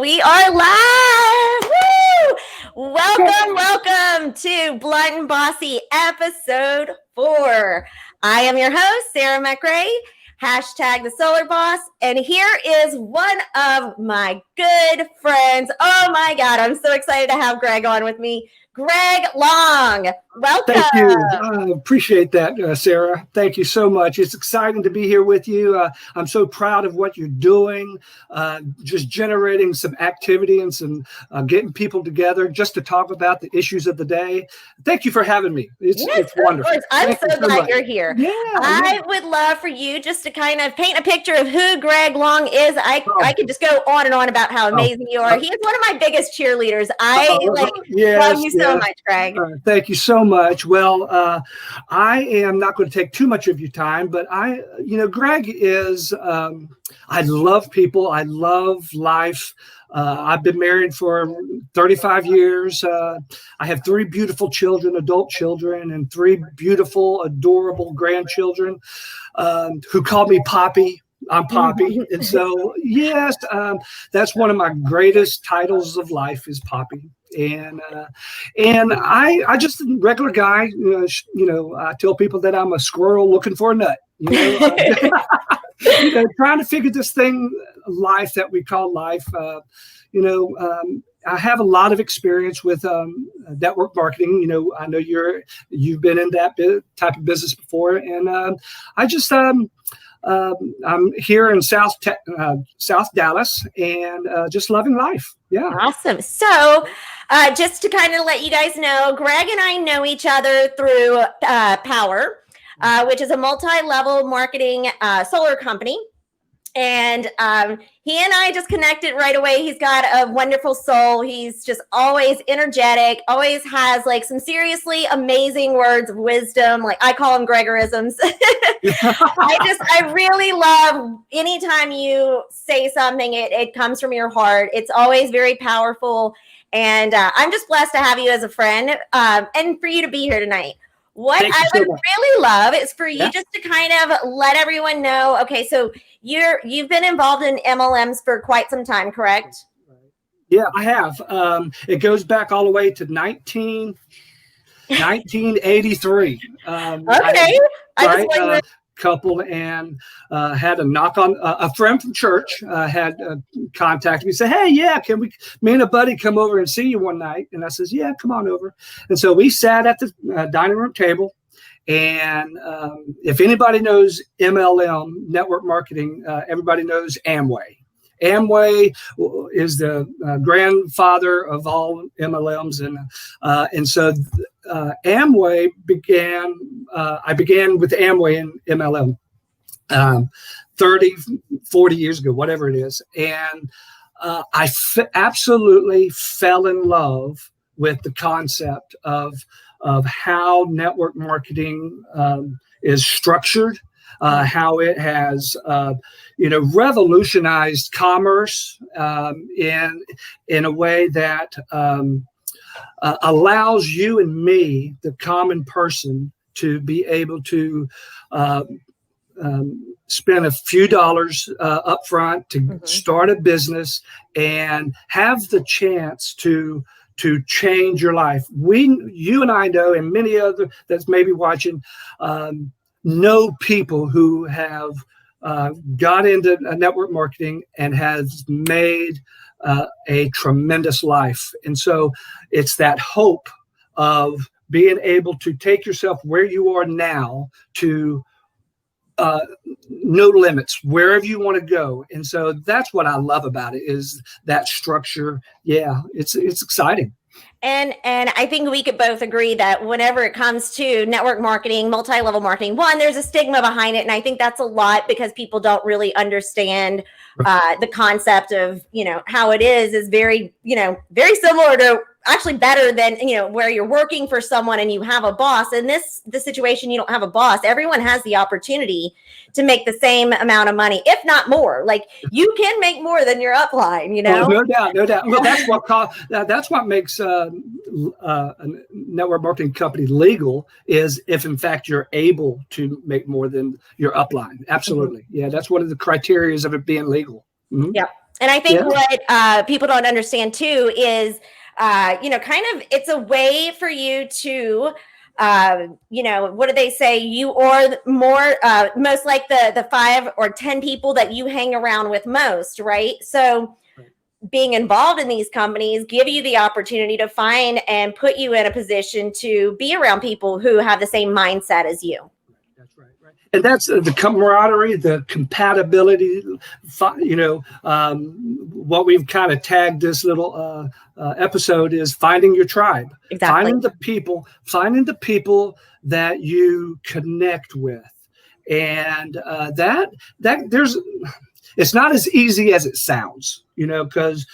we are live. Woo! Welcome to Blunt and Bossy episode 4. I am your host, Sarah McRae, hashtag the Solar Boss. And here is one of my good friends. Oh my God, I'm so excited to have Greg on with me. Greg Long, welcome. Thank you. I appreciate that, Sarah. Thank you so much. It's exciting to be here with you. I'm so proud of what you're doing, just generating some activity and some getting people together just to talk about the issues of the day. Thank you for having me. It's wonderful. I'm so glad you're here. Yeah, I would love for you just to kind of paint a picture of who Greg Long is. I could just go on and on about how amazing you are. He is one of my biggest cheerleaders. Love you so much, Greg. Thank you so much. Well, I am not going to take too much of your time, but Greg is, I love people. I love life. I've been married for 35 years. I have 3 beautiful children, adult children, and 3 beautiful, adorable grandchildren who call me Poppy. I'm Poppy. And so, yes, that's one of my greatest titles of life is Poppy. And I just a regular guy, I tell people that I'm a squirrel looking for a nut, trying to figure this thing, life that we call life. I have a lot of experience with network marketing. I know you've been in that type of business before. And I'm here in South Dallas and just loving life. Yeah. Awesome. So just to kind of let you guys know, Greg and I know each other through Power, which is a multi-level marketing solar company. And he and I just connected right away. He's got a wonderful soul. He's just always energetic, always has like some seriously amazing words of wisdom. Like I call them Gregorisms. I really love anytime you say something, it comes from your heart. It's always very powerful. And I'm just blessed to have you as a friend and for you to be here tonight. What I would really love is for you just to kind of let everyone know, okay, so you've been involved in MLMs for quite some time, correct? Yeah, I have. It goes back all the way to 1983. Okay. Couple and had a knock on a friend from church had contacted me, said, hey, can me and a buddy come over and see you one night? And I says, yeah, come on over. And so we sat at the dining room table. And if anybody knows MLM, network marketing, everybody knows Amway. Amway is the grandfather of all MLMs. And so Amway began, I began with Amway and MLM 30, 40 years ago, whatever it is. And I absolutely fell in love with the concept of how network marketing is structured. How it has, revolutionized commerce in a way that allows you and me, the common person, to be able to spend a few dollars up front to start a business and have the chance to change your life. You and I know, and many other that's maybe watching, know people who have got into network marketing and has made a tremendous life. And so it's that hope of being able to take yourself where you are now to no limits, wherever you want to go. And so that's what I love about it is that structure. Yeah, it's exciting. And I think we could both agree that whenever it comes to network marketing, multi-level marketing, there's a stigma behind it. And I think that's a lot because people don't really understand the concept of, how it is very, very similar to actually better than, where you're working for someone and you have a boss. In this situation, you don't have a boss. Everyone has the opportunity to make the same amount of money, if not more. Like you can make more than your upline, Oh, no doubt. Well, that's what makes a network marketing company legal is if in fact you're able to make more than your upline. Absolutely. Yeah, that's one of the criteria of it being legal. Yeah. And I think what people don't understand too is, kind of it's a way for you to, what do they say? You or more, most like the 5 or 10 people that you hang around with most, right? So being involved in these companies give you the opportunity to find and put you in a position to be around people who have the same mindset as you. That's right. And that's the camaraderie, the compatibility, what we've kind of tagged this little episode is finding your tribe. Exactly. Finding the people that you connect with. And that there's, it's not as easy as it sounds, because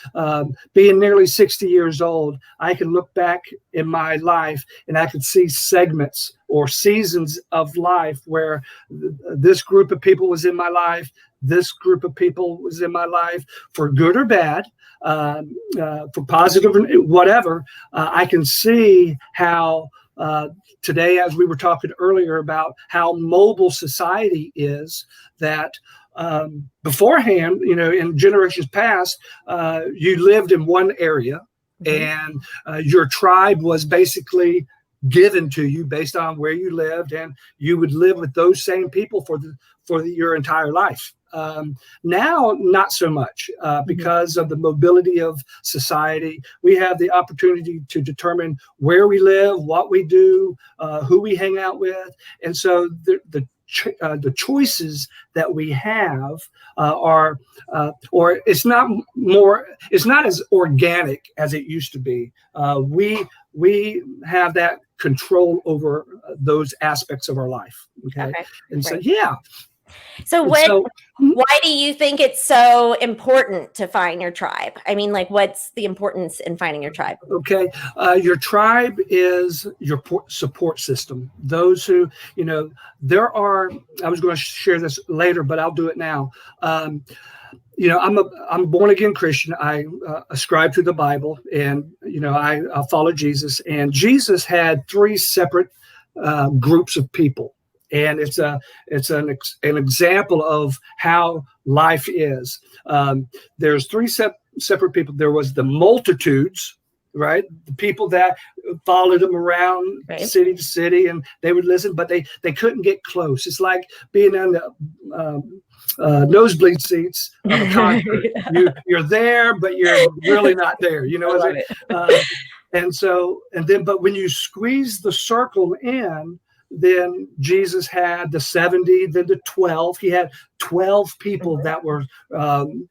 being nearly 60 years old, I can look back in my life and I can see segments or seasons of life where this group of people was in my life, this group of people was in my life, for good or bad, for positive or whatever. I can see how today, as we were talking earlier about how mobile society is, that beforehand, in generations past, you lived in one area, and your tribe was basically given to you based on where you lived, and you would live with those same people for your entire life. Now, not so much, because of the mobility of society. We have the opportunity to determine where we live, what we do, who we hang out with, and so the choices that we have are, or it's not as organic as it used to be. We have that control over those aspects of our life. Okay. And so, yeah. So why do you think it's so important to find your tribe? I mean, like, what's the importance in finding your tribe? Okay. Your tribe is your support system. Those who, I was going to share this later, but I'll do it now. I'm a born again Christian. I ascribe to the Bible, and, I follow Jesus, and Jesus had 3 separate groups of people. And it's an example of how life is. There's 3 separate people. There was the multitudes, right? The people that followed him around city to city, and they would listen, but they couldn't get close. It's like being in the nosebleed seats of a concert. You're there, but you're really not there. But when you squeeze the circle in, then Jesus had the 70, then the 12. He had 12 people that were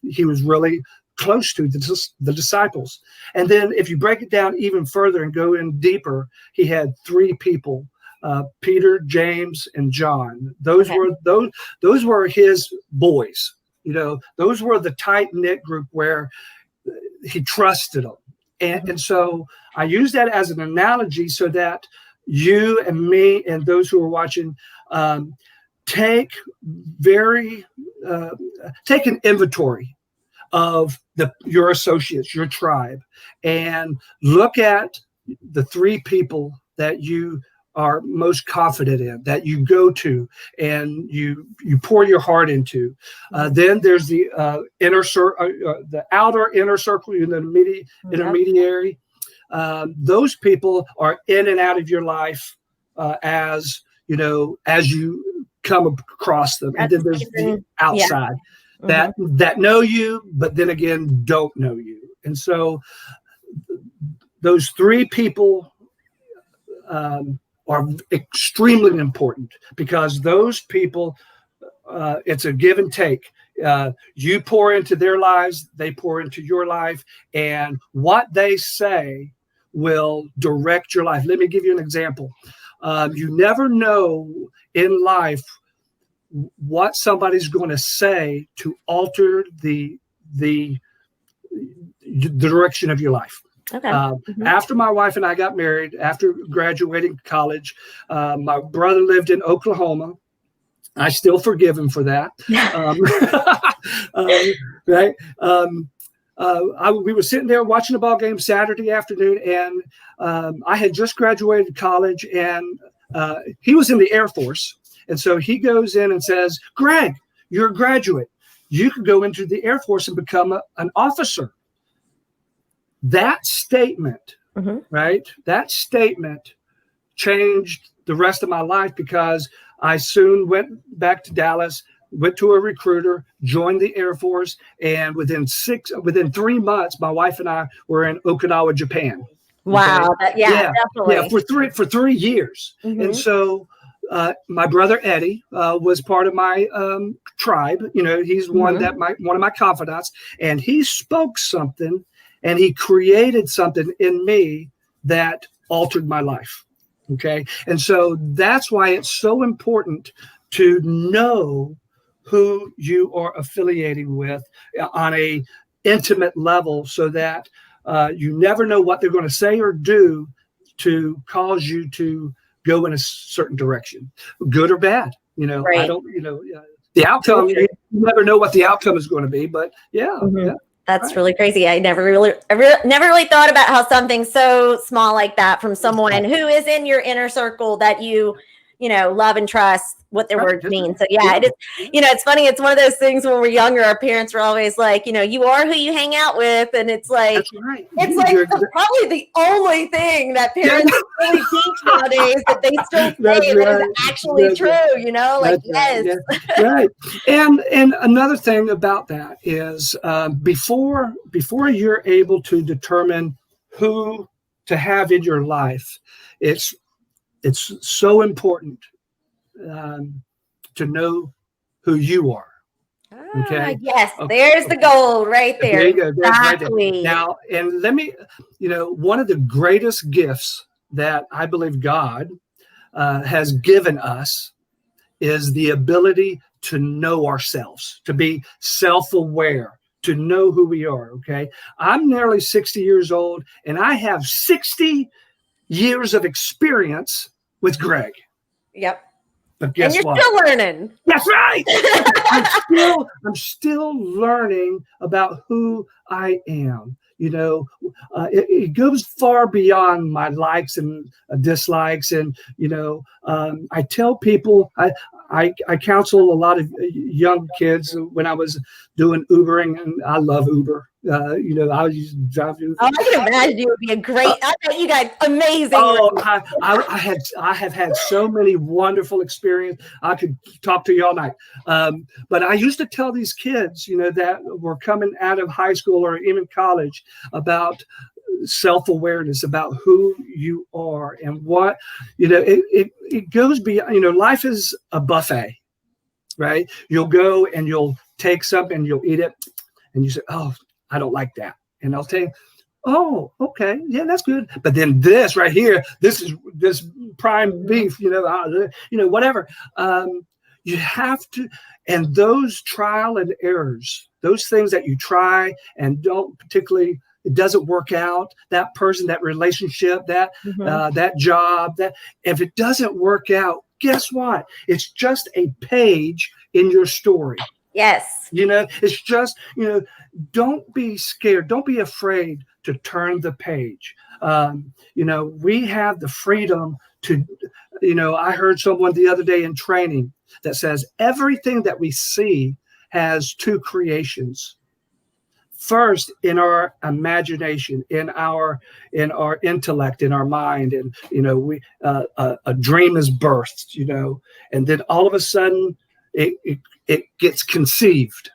he was really close to, the disciples. And then if you break it down even further and go in deeper, he had 3 people, Peter, James, and John. Those were his boys. Those were the tight-knit group where he trusted them. And so I use that as an analogy so that you and me and those who are watching take an inventory of your associates, your tribe, and look at the 3 people that you are most confident in, that you go to and you pour your heart into. Then there's the inner circle, the outer inner circle, and the intermediary. Those people are in and out of your life as you come across them. And then there's the outside that know you, but then again don't know you. And so those 3 people are extremely important, because those people, it's a give and take. You pour into their lives, they pour into your life, and what they say will direct your life. Let me give you an example. You never know in life what somebody's going to say to alter the direction of your life. Okay. After my wife and I got married, after graduating college, my brother lived in Oklahoma. I still forgive him for that. Right. We were sitting there watching a ball game Saturday afternoon, and I had just graduated college, and he was in the Air Force. And so he goes in and says, "Greg, you're a graduate. you could go into the Air Force and become an officer. That statement, right? That statement changed the rest of my life, because I soon went back to Dallas, went to a recruiter, joined the Air Force, and within 3 months, my wife and I were in Okinawa, Japan. Wow. Okay? Definitely. Yeah, for 3 years. And so my brother Eddie was part of my tribe. You know, he's one of my confidants, and he spoke something, and he created something in me that altered my life. Okay. And so that's why it's so important to know who you are affiliating with on a intimate level, so that you never know what they're going to say or do to cause you to go in a certain direction, good or bad. You know, right. I don't, the outcome, you never know what the outcome is going to be, but yeah. That's really crazy. I never really thought about how something so small like that, from someone who is in your inner circle that you love and trust, what their words mean. So it is, it's funny. It's one of those things when we're younger, our parents were always like, you are who you hang out with. And it's like, it's like probably the only thing that parents really teach nowadays that they still say that is actually true, yes. Right. And another thing about that is before you're able to determine who to have in your life, it's so important to know who you are. Okay. Yes, there's the gold right there. There you go. Exactly. Right there. Now, and let me, one of the greatest gifts that I believe God has given us is the ability to know ourselves, to be self-aware, to know who we are. Okay. I'm nearly 60 years old, and I have 60 years of experience with Greg. Yep. But guess what? And you're still learning. That's right. I'm still learning about who I am. It goes far beyond my likes and dislikes. And, I tell people, I counsel a lot of young kids when I was doing Ubering, and I love Uber. I used to drive Uber. Oh, I can imagine you would be a great. I bet you guys amazing. Oh, I have had so many wonderful experiences. I could talk to you all night. But I used to tell these kids, that were coming out of high school or even college, about self-awareness, about who you are and what, it goes beyond, life is a buffet, right? You'll go and you'll take something and you'll eat it, and you say, oh, I don't like that. And I'll say, oh, okay, yeah, that's good. But then this right here, this prime beef, whatever. You have to, and those trial and errors, those things that you try and don't particularly, it doesn't work out, that person, that relationship, that that job, that if it doesn't work out, guess what? It's just a page in your story. Yes. It's just, don't be scared. Don't be afraid to turn the page. We have the freedom to, I heard someone the other day in training that says everything that we see has two creations. First, in our imagination, in our intellect, in our mind, and a dream is birthed, and then all of a sudden it gets conceived,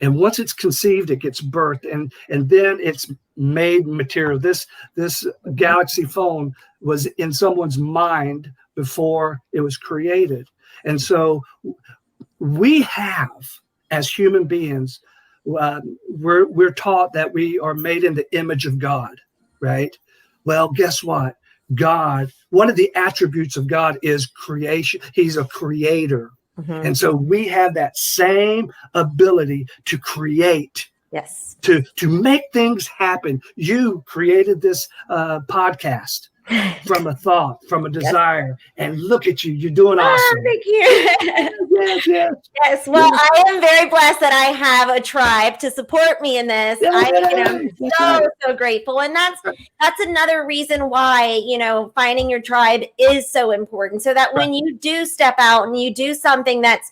and once it's conceived, it gets birthed, and then it's made material. This Galaxy phone was in someone's mind before it was created, and so we have, as human beings, we're taught that we are made in the image of God, right? Well, guess what? God, one of the attributes of God is creation. He's a creator. And so we have that same ability to create. Yes. To make things happen. You created this podcast from a thought, from a desire, and look at you. You're doing awesome. Thank you. Yes. Well, I am very blessed that I have a tribe to support me in this. I'm so grateful. And that's another reason why, finding your tribe is so important, so that when you do step out and you do something that's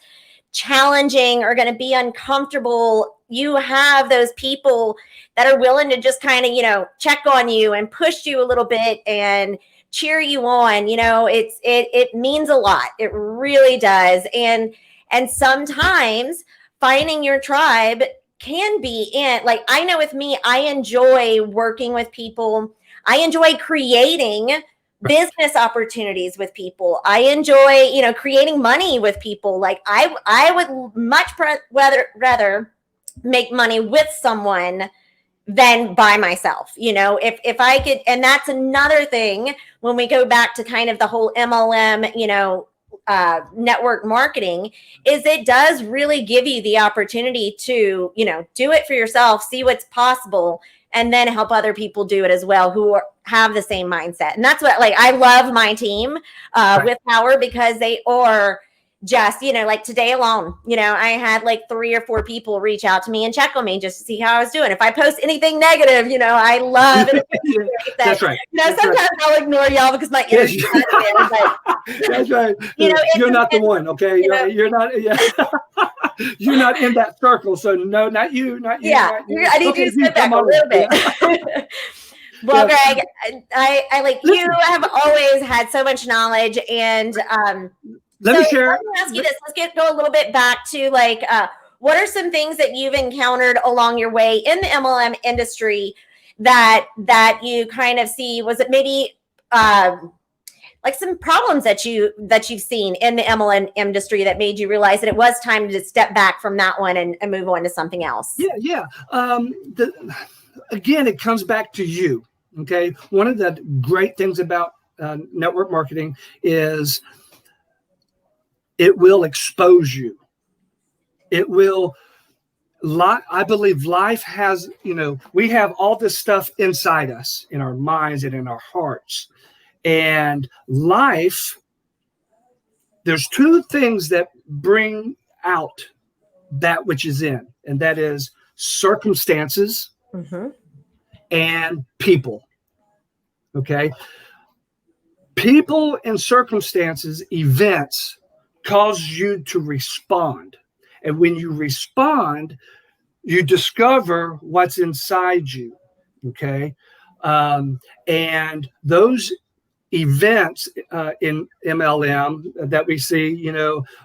challenging or going to be uncomfortable, you have those people that are willing to just kind of, check on you and push you a little bit and cheer you on. It means a lot. It really does. And sometimes finding your tribe can be like, I know with me, I enjoy working with people. I enjoy creating business opportunities with people. I enjoy, creating money with people. Like I would much rather make money with someone than by myself. If I could, and that's another thing when we go back to kind of the whole MLM, network marketing, is it does really give you the opportunity to, do it for yourself, see what's possible, and then help other people do it as well who have the same mindset. And that's what, like, I love my team with Power, because they are just, like today alone, I had like 3 or 4 people reach out to me and check on me just to see how I was doing. If I post anything negative, I love it. That's right. Sometimes I'll ignore y'all because my energy is there, but, that's right. You're not the one, okay? You're not. Yeah. You're not in that circle, so no, not you. Yeah, not you. I need you to step back a little bit. Well, Greg, I like you have always had so much knowledge, and let me share. Let me ask you this. Let's go a little bit back to like, what are some things that you've encountered along your way in the MLM industry that you kind of see? Was it maybe like some problems that you've seen in the MLM industry that made you realize that it was time to step back from that one and move on to something else? Yeah. Again, it comes back to you. Okay. One of the great things about network marketing is it will expose you. It will. I believe life has, we have all this stuff inside us, in our minds and in our hearts. And life, there's 2 things that bring out that which is in, and that is circumstances and people. Okay. People and circumstances, events, cause you to respond. And when you respond, you discover what's inside you. Okay. And those events in MLM that we see,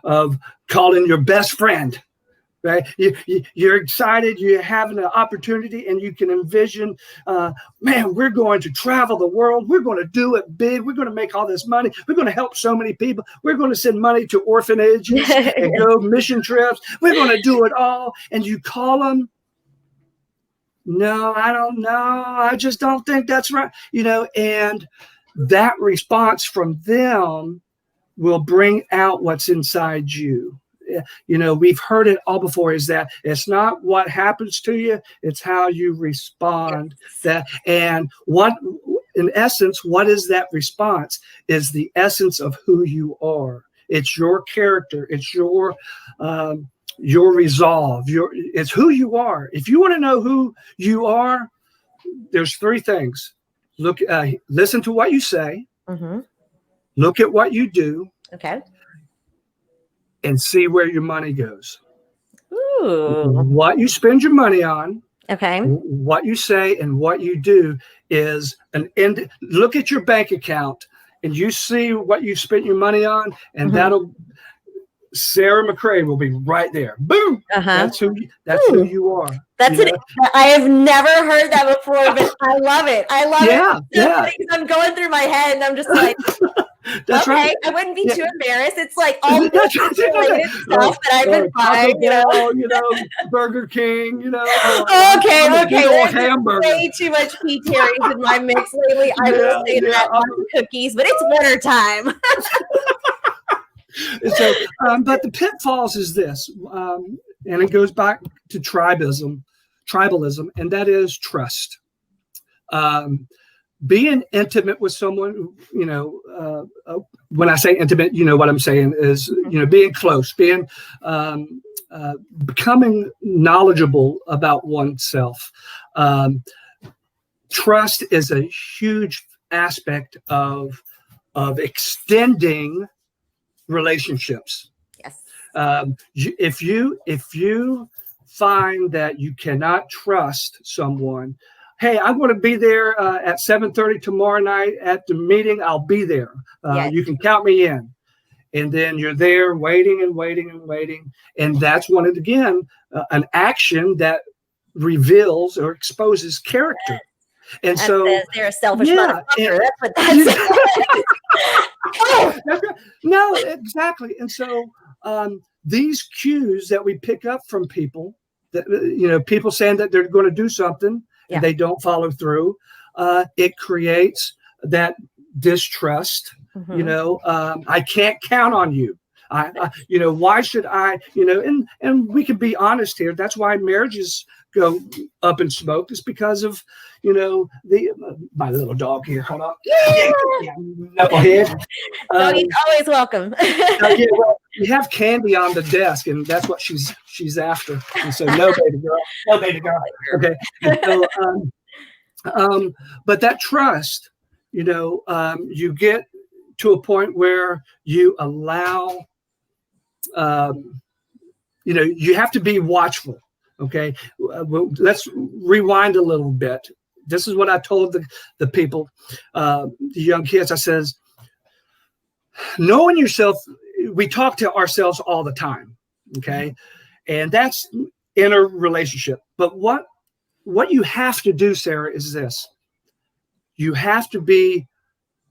of calling your best friend, right? You're excited, you're having an opportunity, and you can envision, man, we're going to travel the world. We're going to do it big. We're going to make all this money. We're going to help so many people. We're going to send money to orphanages and go mission trips. We're going to do it all. And you call them. No, I don't know. I just don't think that's right. And that response from them will bring out what's inside you. We've heard it all before, is that it's not what happens to you, it's how you respond. And what, in essence, what is that response is the essence of who you are. It's your character. It's your resolve. It's who you are. If you want to know who you are, there's 3 things. Listen to what you say. Look at what you do. Okay. And see where your money goes. Ooh. What you spend your money on. Okay. What you say and what you do is an end. Look at your bank account and you see what you spent your money on, and that'll. Sarah McCray will be right there. Boom. That's who you are. That's it. I have never heard that before, but I love it. I love it. Yeah. I'm going through my head and I'm just like, that's okay, right. I wouldn't be too embarrassed. It's like all the related stuff that I've been buying, Burger King, Okay. Hamburger. Way too much P. Terry's in my mix lately. I will say that on cookies, but it's winter time. So, but the pitfalls is this, and it goes back to tribalism, and that is trust. Being intimate with someone, when I say intimate, what I'm saying is, being close, being becoming knowledgeable about oneself. Trust is a huge aspect of extending relationships. Yes. If you find that you cannot trust someone, hey, I'm going to be there at 7:30 tomorrow night at the meeting. I'll be there. Yes. You can count me in. And then you're there waiting and waiting and waiting. And that's an action that reveals or exposes character. And that so they're a selfish motherfucker. That's what that's. Oh, that's right. No, exactly. And so these cues that we pick up from people, that people saying that they're going to do something and they don't follow through, it creates that distrust. I can't count on you. Why should I? And we can be honest here. That's why marriages go up in smoke. Is because of my little dog here. Hold on. Knucklehead. He's always welcome. You have candy on the desk, and that's what she's after. And so no baby girl. Okay. And so, but that trust, you get to a point where you allow, you have to be watchful. Okay. Let's rewind a little bit. This is what I told the people, the young kids. I says, knowing yourself, we talk to ourselves all the time. Okay. And that's in a relationship. But what you have to do, Sarah, is this. You have to be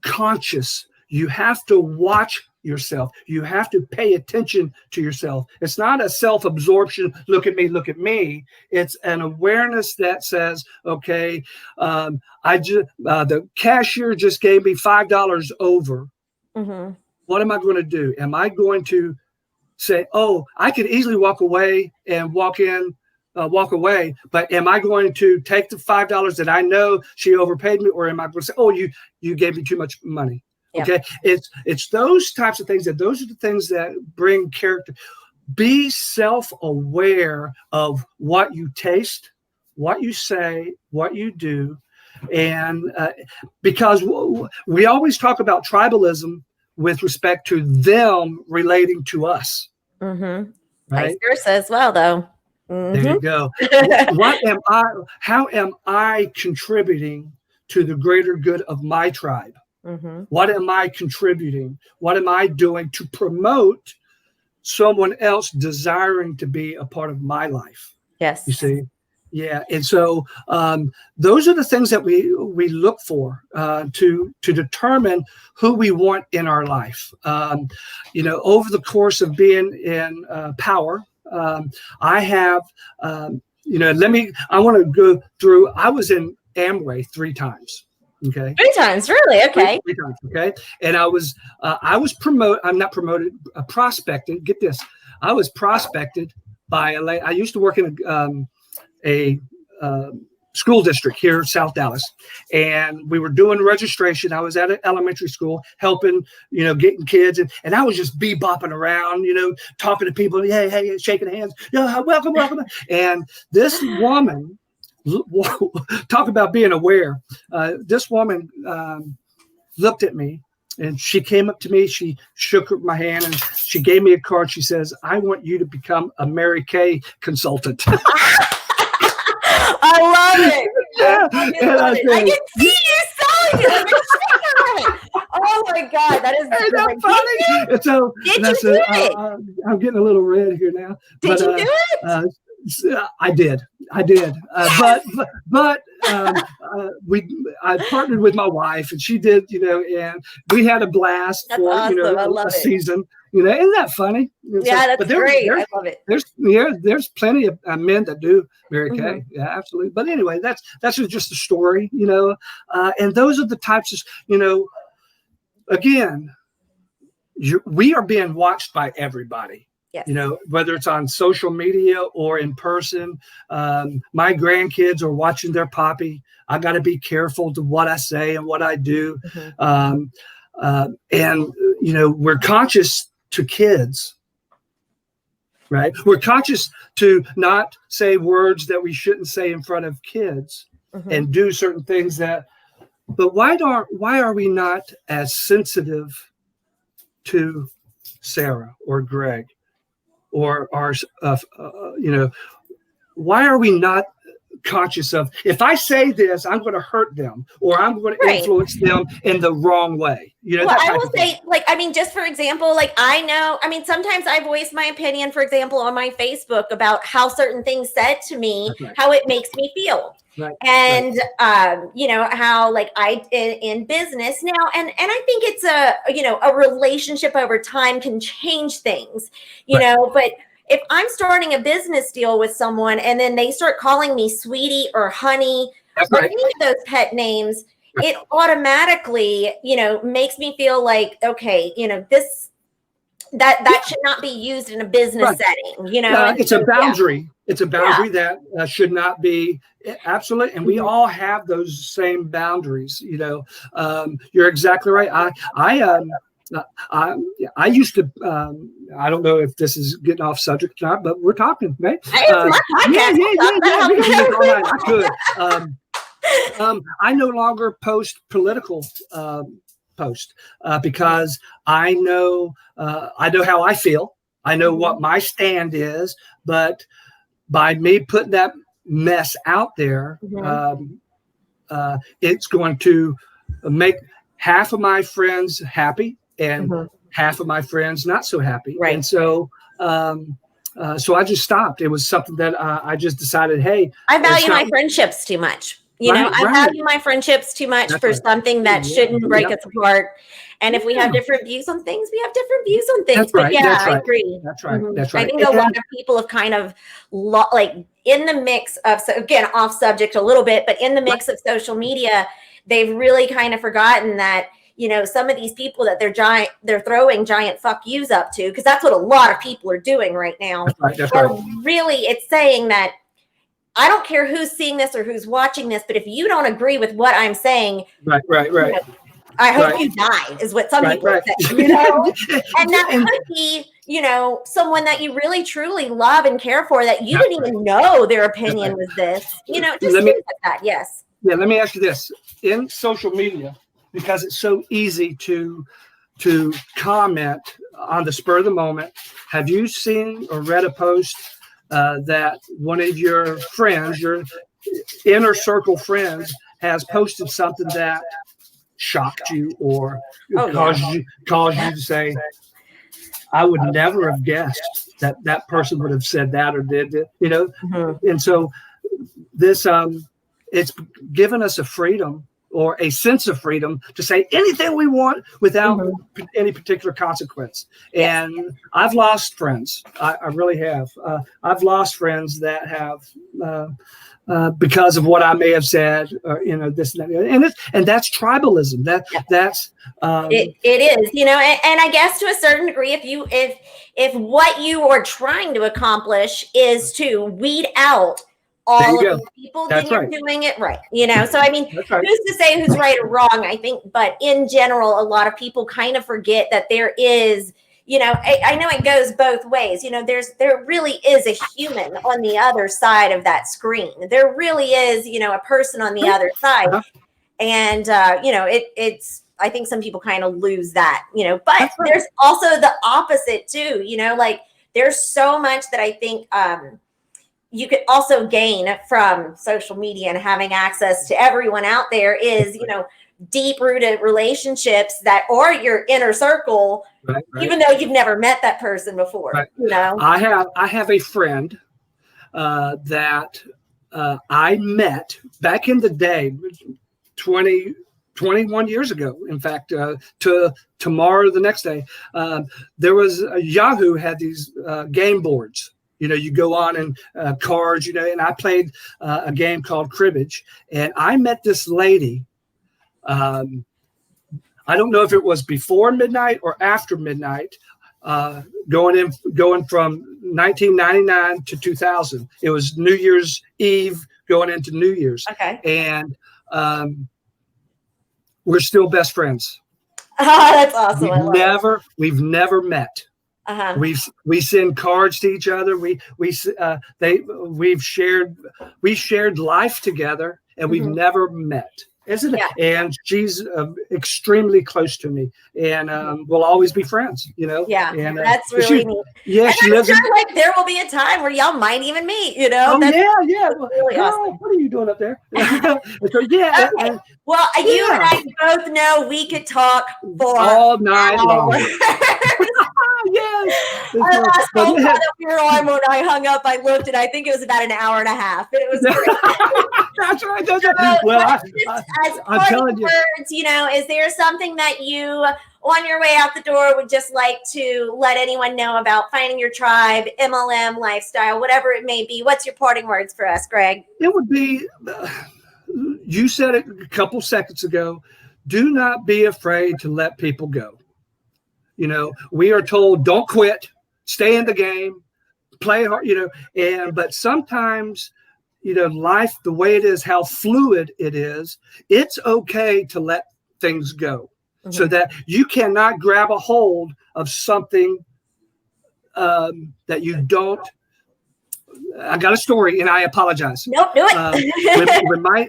conscious. You have to watch yourself. You have to pay attention to yourself. It's not a self-absorption, look at me. It's an awareness that says, okay, the cashier just gave me $5 over. Mm-hmm. What am I going to do? Am I going to say, oh, I could easily walk away and walk away, but am I going to take the $5 that I know she overpaid me, or am I going to say, oh, you gave me too much money? Yep. Okay, it's those types of things those are the things that bring character. Be self-aware of what you taste, what you say, what you do, and because we always talk about tribalism with respect to them relating to us. Mm-hmm. Right? Vice versa as well, though. Mm-hmm. There you go. How am I contributing to the greater good of my tribe? Mm-hmm. What am I contributing? What am I doing to promote someone else desiring to be a part of my life? Yes. You see? Yeah. And so those are the things that we look for to determine who we want in our life. Over the course of being in power, I have, I want to go through, I was in Amway 3 times. Okay. 3 times, really? Okay. 3 times, okay. And I was prospected. Get this. I was prospected by I used to work in a school district here in South Dallas, and we were doing registration. I was at an elementary school helping, getting kids, and I was just bebopping around, talking to people, hey, shaking hands, welcome. And this woman, talk about being aware. This woman looked at me, and she came up to me. She shook my hand, and she gave me a card. She says, "I want you to become a Mary Kay consultant." I love it. Yeah. I can see you selling it. Oh my God, that is funny. Did you do it? I'm getting a little red here now. Did you do it? I did. But I partnered with my wife, and she did, and we had a blast. That's awesome. I love a season. Isn't that funny? Yeah, that's great. I love it. There's plenty of men that do Mary Kay. Mm-hmm. Yeah, absolutely. But anyway, that's just a story, and those are the types of, again, we are being watched by everybody. Yes. Whether it's on social media or in person. My grandkids are watching their poppy. I got to be careful to what I say and what I do. Mm-hmm. And we're conscious to kids, right? We're conscious to not say words that we shouldn't say in front of kids, mm-hmm. and do certain things but why are we not as sensitive to Sarah or Greg? or are, why are we not conscious of, if I say this, I'm going to hurt them, or I'm going to influence them in the wrong way. Well, I will say, just for example, sometimes I voice my opinion, for example, on my Facebook about how certain things said to me, how it makes me feel. Right. And, how in business now, and I think it's a relationship over time can change things, but if I'm starting a business deal with someone and then they start calling me sweetie or honey, or any of those pet names, it automatically, makes me feel like, okay, that should not be used in a business setting, it's a boundary. Yeah. It's a boundary that should not be absolute. And we all have those same boundaries. You're exactly right. I used to, I don't know if this is getting off subject or not, but we're talking, right? It's my podcast. Yeah. I could. I no longer post political posts because I know how I feel. I know what my stand is, but by me putting that mess out there, it's going to make half of my friends happy and half of my friends not so happy. Right. And so I just stopped. It was something that I just decided, hey, I value my friendships too much. I value my friendships too much for something that shouldn't break us apart. And if we have different views on things, we have different views on things. I agree. That's right. That's right. I think a lot of people have kind of in the mix of, so again, off subject a little bit, but in the mix of social media, they've really kind of forgotten that, some of these people that they're throwing giant fuck yous up to, because that's what a lot of people are doing right now. That's right. Really, it's saying that I don't care who's seeing this or who's watching this, but if you don't agree with what I'm saying, right. I hope you die, is what some people say, and that could be, someone that you really truly love and care for, that you didn't even know their opinion was this, just things like that. Yes. Yeah. Let me ask you this: in social media, because it's so easy to comment on the spur of the moment, have you seen or read a post that one of your friends, your inner circle friends, has posted something that shocked you or caused you to say, I would never have guessed that person would have said that or did it, And so this, it's given us a freedom or a sense of freedom to say anything we want without any particular consequence. And I've lost friends. I really have. I've lost friends that have, because of what I may have said, or, this and that. And that's tribalism. That's it is, and I guess to a certain degree, if what you are trying to accomplish is to weed out all of these people, then you're doing it right. So I mean, who's to say who's right or wrong? I think, but in general, a lot of people kind of forget that there is, I know it goes both ways. There really is a human on the other side of that screen. There really is, a person on the other side. And, it's, I think some people kind of lose that, but there's also the opposite too, there's so much that I think, you could also gain from social media and having access to everyone out there is, deep rooted relationships that are your inner circle, even though you've never met that person before. I have a friend that I met back in the day, 21 years ago. In fact, to tomorrow, the next day, there was Yahoo had these game boards. You go on and cards, and I played a game called cribbage, and I met this lady. I don't know if it was before midnight or after midnight, going from 1999 to 2000. It was New Year's Eve going into New Year's. Okay. And we're still best friends. Oh, that's awesome. We've never met. We send cards to each other. We've shared life together, and we've never met. isn't it? Yeah. And she's extremely close to me, and we'll always be friends. Yeah, and that's really neat. Yeah, and she I'm lives sure in. like there will be a time where y'all might even meet. Oh That's yeah. Well, really girl, awesome. what are you doing up there? So yeah, Okay. Well, you and I both know we could talk for all night long. Yes. Our last phone call that we were on, when I hung up, I looked and I think it was about an hour and a half. It was great. That's right. That's right. Well, as I'm telling you. words, is there something that you on your way out the door would just like to let anyone know about finding your tribe, MLM lifestyle, whatever it may be? What's your parting words for us, Greg? It would be, you said it a couple seconds ago, do not be afraid to let people go. We are told don't quit, stay in the game, play hard, but sometimes, life, the way it is, how fluid it is, it's okay to let things go. So that you cannot grab a hold of something that you don't. I got a story, and I apologize. Nope, do it. When my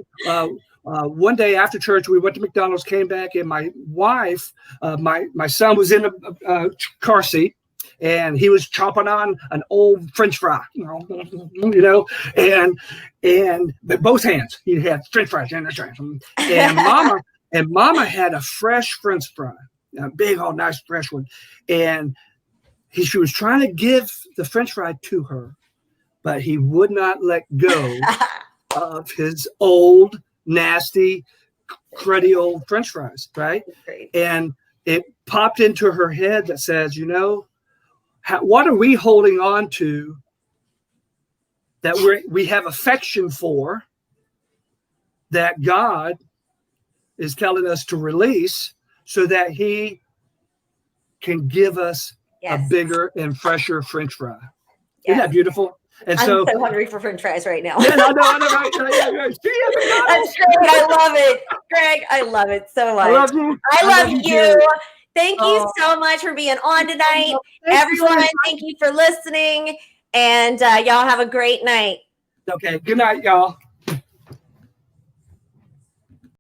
one day after church, we went to McDonald's, came back, and my wife, my son was in a car seat, and he was chomping on an old French fry, and both hands he had French fries in his hands, and Mama had a fresh French fry, a big, old, nice, fresh one, and she was trying to give the French fry to her, but he would not let go of his old, nasty, cruddy old French fries, right? And it popped into her head that says, what are we holding on to that we have affection for, that God is telling us to release so that he can give us a bigger and fresher French fry. Isn't that beautiful? And I'm so hungry for French fries right now. Yeah, I know, right? See you, that's great. I love it, Greg. I love it so much. I love you. I love you. Thank you so much for being on tonight. Everyone, thank you for listening. And y'all have a great night. Okay. Good night, y'all.